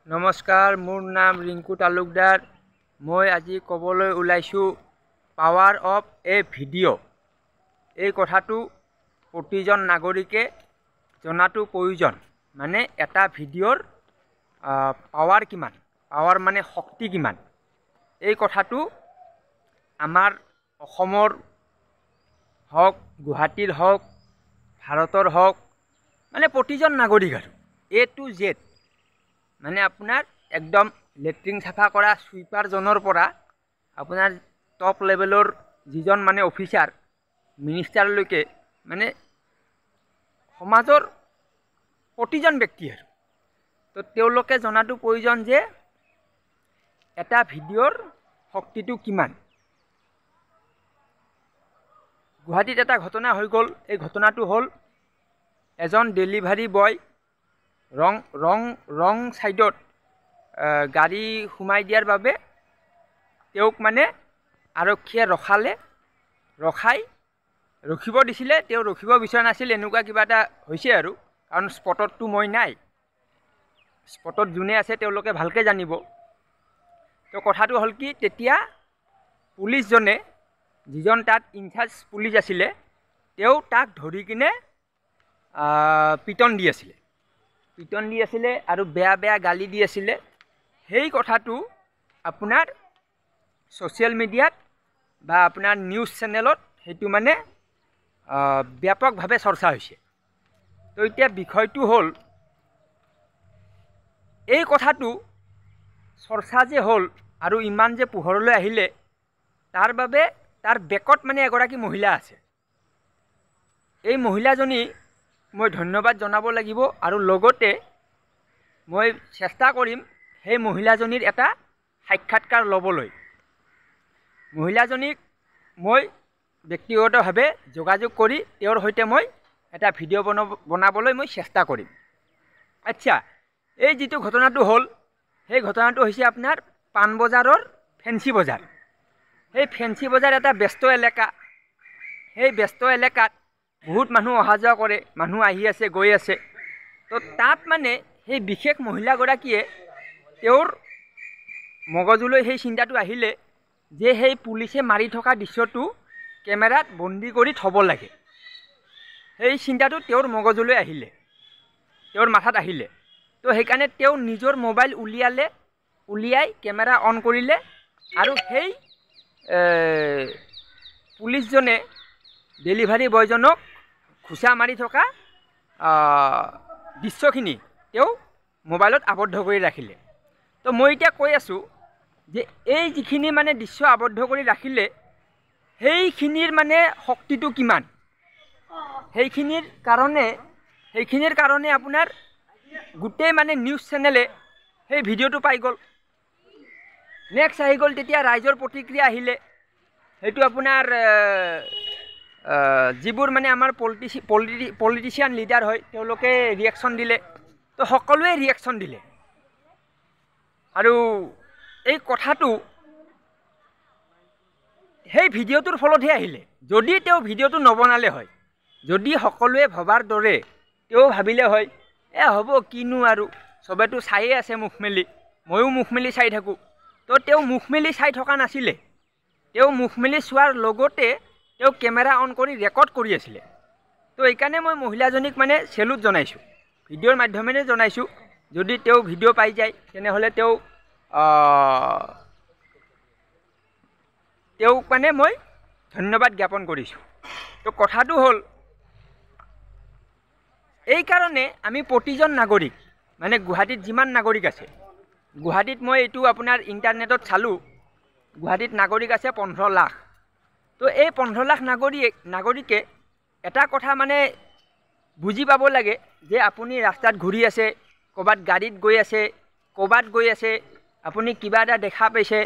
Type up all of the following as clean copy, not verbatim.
नमस्कार, मोर नाम रिंकू तालुकदार। मैं আজি कबले ओलाइछु पावर अफ ए भिडिओ। এই কথাটো प्रतिजन नागरिके जनातो प्रयोजन। माने एटा भिडिओर पावर किमान, पावर माने शक्ति किमान। এই কথাটো आमार অসমৰ हक, गुवाहाटीर हक, भारतर हक, माने प्रतिजन नागरिक आरो ए टू जेड माने आपनार एकदम लेट्रिन साफा करा सुइपार जनर परा आपनार टप लेभेलर जिजन माने अफिसार मिनिस्टार लैके माने समाजर प्रतिजन व्यक्ति आरो तो तेओलोके जनातो प्रयोजन जे एटा भिडिओर शक्तिटो किमान। गुवाहाटीत एटा घटना হৈ গ'ল। এই ঘটনাটো হ'ল এজন ডেলিভাৰী বয় रং साइडत गाड़ी सोमाई दियार बारे तेओक माने आरक्षीये रखाले, रखाई रखिब दिसिले, तेओ रखिब बिचरा नासिल। एनुका किबा एटा होइसे आरो कारण स्पटततो मैं नाइ, स्पटत जुने आछे तेओलोके भालके जानिब। तो कथाটো हल कि तेतिया पुलिस जने जिजन तात इनचार्ज पुलिस आसिले तेओ ताक धरि किने पिटन दी आसिले आरो बेया बेया गाली दी आसिले। हेई कथाটো आपनार सोशियल मीडियात बा आपनार निউজ चेनेलत हेतु माने व्यापक भावे चर्चा होइसे। तो इतना विषयটো हल এই कथाটো चर्चा जे हल आरो इमान जे पोहरলৈ আহিলে तार बारे तार बेकत माने एगराकी महिला आछे। এই महिलाजनी मैं धन्यवाद जनाब लागिब आरो लगते मैं चेष्टा करिम हे महिलाजनीर एटा साक्षात्कार लबलै। महिलाजनीक मैं व्यक्तिगतभावे जोगाजोग करी तेओर सैते मैं एटा भिडिओ बनाबलै मैं चेष्टा करिम। अच्छा, এই जितु घटनाটো हल সেই घटनाটো হৈছে आपनार पानबजारर फेन्सी बजार। সেই फेन्सी बजार एटा व्यस्त एलेका। সেই व्यस्त एलेकात बहुत मानुह अहा जोৱা करे, मानुह आहि आछे गई आछे। तो तात माने সেই विशेष महिलागराकीये तेओर मगजुलै সেই चिंताটো आहिले जे সেই पुलिसे मारि थका दृश्यটো केमेरात बन्दी करि थब लागे। সেই चिंताটো तेओर मगजुलै आहिले, तेओर माथात आहिले। तो हेकाने तेओ निजर मोबाइल उलियाले, उलियाई केमेरा अन करिले आरो সেই पुलिसजने डेलिभारी बयजनक खुचा मारि थका दृश्यखिनि तेओ मोबाइलत आबद्ध करि राखिले। तो मैं इतना কৈ आছো जे এই जिखिनि माने दृश्य आबद्ध करि राखिले সেইখিনিৰ माने शक्तिটো किमान। সেইখিনিৰ কাৰণে আপোনাৰ গোটেই माने निউজ चेनेले সেই ভিডিঅ'টো পাই গ'ল। नेक्स्ट आहि ग'ल তেতিয়া ৰাইজৰ प्रतिक्रिया আহিলে। সেইটো আপোনাৰ যিবোৰ মানে আমাৰ পলিটিशिয়ান লিডাৰ হয় তেওঁলোকে ৰিয়েকশ্যন দিলে। তো সকলোৱে ৰিয়েকশ্যন দিলে আৰু এই কথাটো সেই ভিডিঅ'টোৰ ফলতহে আহিলে। যদি তেও ভিডিঅ'টো নবনালে হয়, যদি সকলোৱে ভবাৰ দৰে তেও ভাবিলে হয় এ হ'ব কিনো আৰু সবেতো চাইয়ে আছে মুখ মেলি, ময়ো মুখ মেলি চাই থাকোঁ। তো তেও মুখ মেলি চাই থকা নাছিলে, তেও মুখ মেলি চোৱাৰ লগতে तेओ केमेरा अन करी रेकर्ड करी आसिले। तो এইকাৰণে मैं महिलाजनीक माने सेलुट जनाइछु, भिडिओर माध्यमेৰে जनाइछु। যদি तेओ भिडिओ पाई जाए तेनेहले तेओक माने मैं धन्यवाद ज्ञापन करिछु। तो कथाটো हल এই কাৰণে আমি प्रतिजन नागरिक माने गुवाहाटीत जिमान नागरिक आछे, गुवाहाटीत मैं एटू आपनार इन्टारनेटत चालू, गुवाहाटीत नागरिक आछे 15 लाख। तो ये 15 लाख नागरिके एटा कथा माने बुझी पाब लागे जे आपुनी रास्तात घूरी आछे, कबात गाड़ीत गई आछे, कबात गई आछे, आपुनी किबा एटा देखा पाइছে,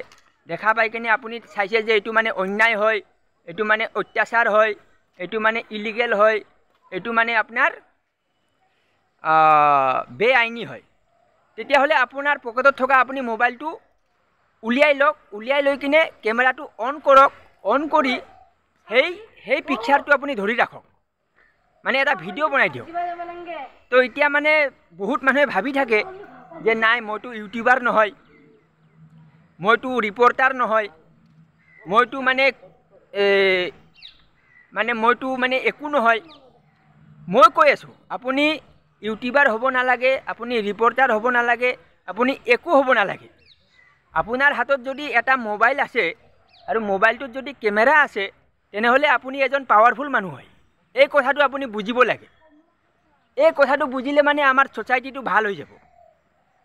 देखा पाई किने आपुनी चाइছে जे एटू माने अन्याय হয়, एटू माने अत्याचार হয়, एटू माने इलिगेल হয়, एटू माने आपनार बेआईनी হয়। তেতিয়া হলে আপোনাৰ পকেটত থকা আপুনি মোবাইলটো উলিয়াই লওক, উলিয়াই লৈ কিনে কেমেৰাটো অন কৰক, অন কৰি সেই পিকচাৰটো আপুনি ধৰি ৰাখক, মানে এটা ভিডিঅ' বনাই দিয়ক। তো এতিয়া মানে বহুত মানুহে ভাবি থাকে যে নাই মইতো ইউটিউবাৰ নহয়, মইতো ৰিপৰ্টাৰ নহয়, মইতো মইতো একো নহয়। মই কৈ আছোঁ আপুনি ইউটিউবাৰ হ'ব নালাগে, আপুনি ৰিপৰ্টাৰ হ'ব নালাগে, আপুনি একো হ'ব নালাগে। আপোনাৰ হাতত যদি এটা মোবাইল আছে আৰু মোবাইলটোত যদি কেমেৰা আছে তেনেহ'লে আপুনি এজন পাৱাৰফুল মানুহ হয়। এই কথাটো আপুনি বুজিব লাগে। এই কথাটো বুজিলে আমাৰ ছ'চাইটিটো ভাল হৈ যাব।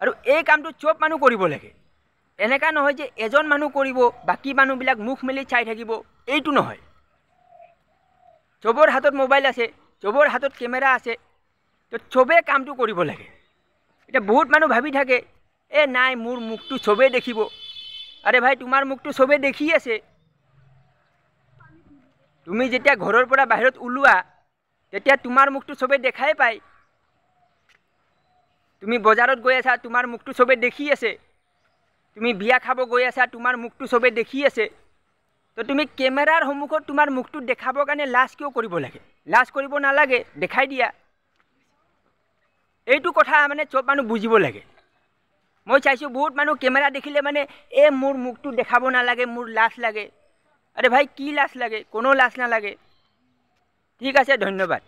আৰু এই কামটো চব মানুহ কৰিব লাগে। এনেকা নহয় যে এজন মানুহ কৰিব, বাকী মানুহবিলাক মুখ মেলি চাই থাকিব, এইটো নহয়। চবৰ হাতত মোবাইল আছে, চবৰ হাতত কেমেৰা আছে, তো চবেই কামটো কৰিব লাগে। এতিয়া বহুত মানুহ ভাবি থাকে নাই মোৰ মুখটো চবেই দেখিব। আৰে ভাই তোমাৰ মুখটো চবেই দেখি আছে। তুমি যেতিয়া ঘৰৰ পৰা বাহিৰত ওলোৱা তেতিয়া তোমাৰ মুখটো চবেই দেখাই পায়। তুমি বজাৰত গৈ আছা তোমাৰ মুখটো চবেই দেখি আছে। তুমি বিয়া খাব গৈ আছা তোমাৰ মুখটো চবেই দেখি আছে। তো তুমি কেমেৰাৰ সন্মুখত তোমাৰ মুখটো দেখাবৰ কাৰণে লাজ কিয় কৰিব লাগে? লাজ কৰিব নালাগে, দেখাই দিয়া। এইটো কথা চব মানুহ বুজিব লাগে। মই চাইছোঁ বহুত মানুহ কেমেৰা দেখিলে মোৰ মুখটো দেখাব নালাগে, মোৰ লাজ লাগে। আৰে ভাই কি লাজ লাগে? কোনো লাজ নালাগে। ঠিক আছে, ধন্যবাদ।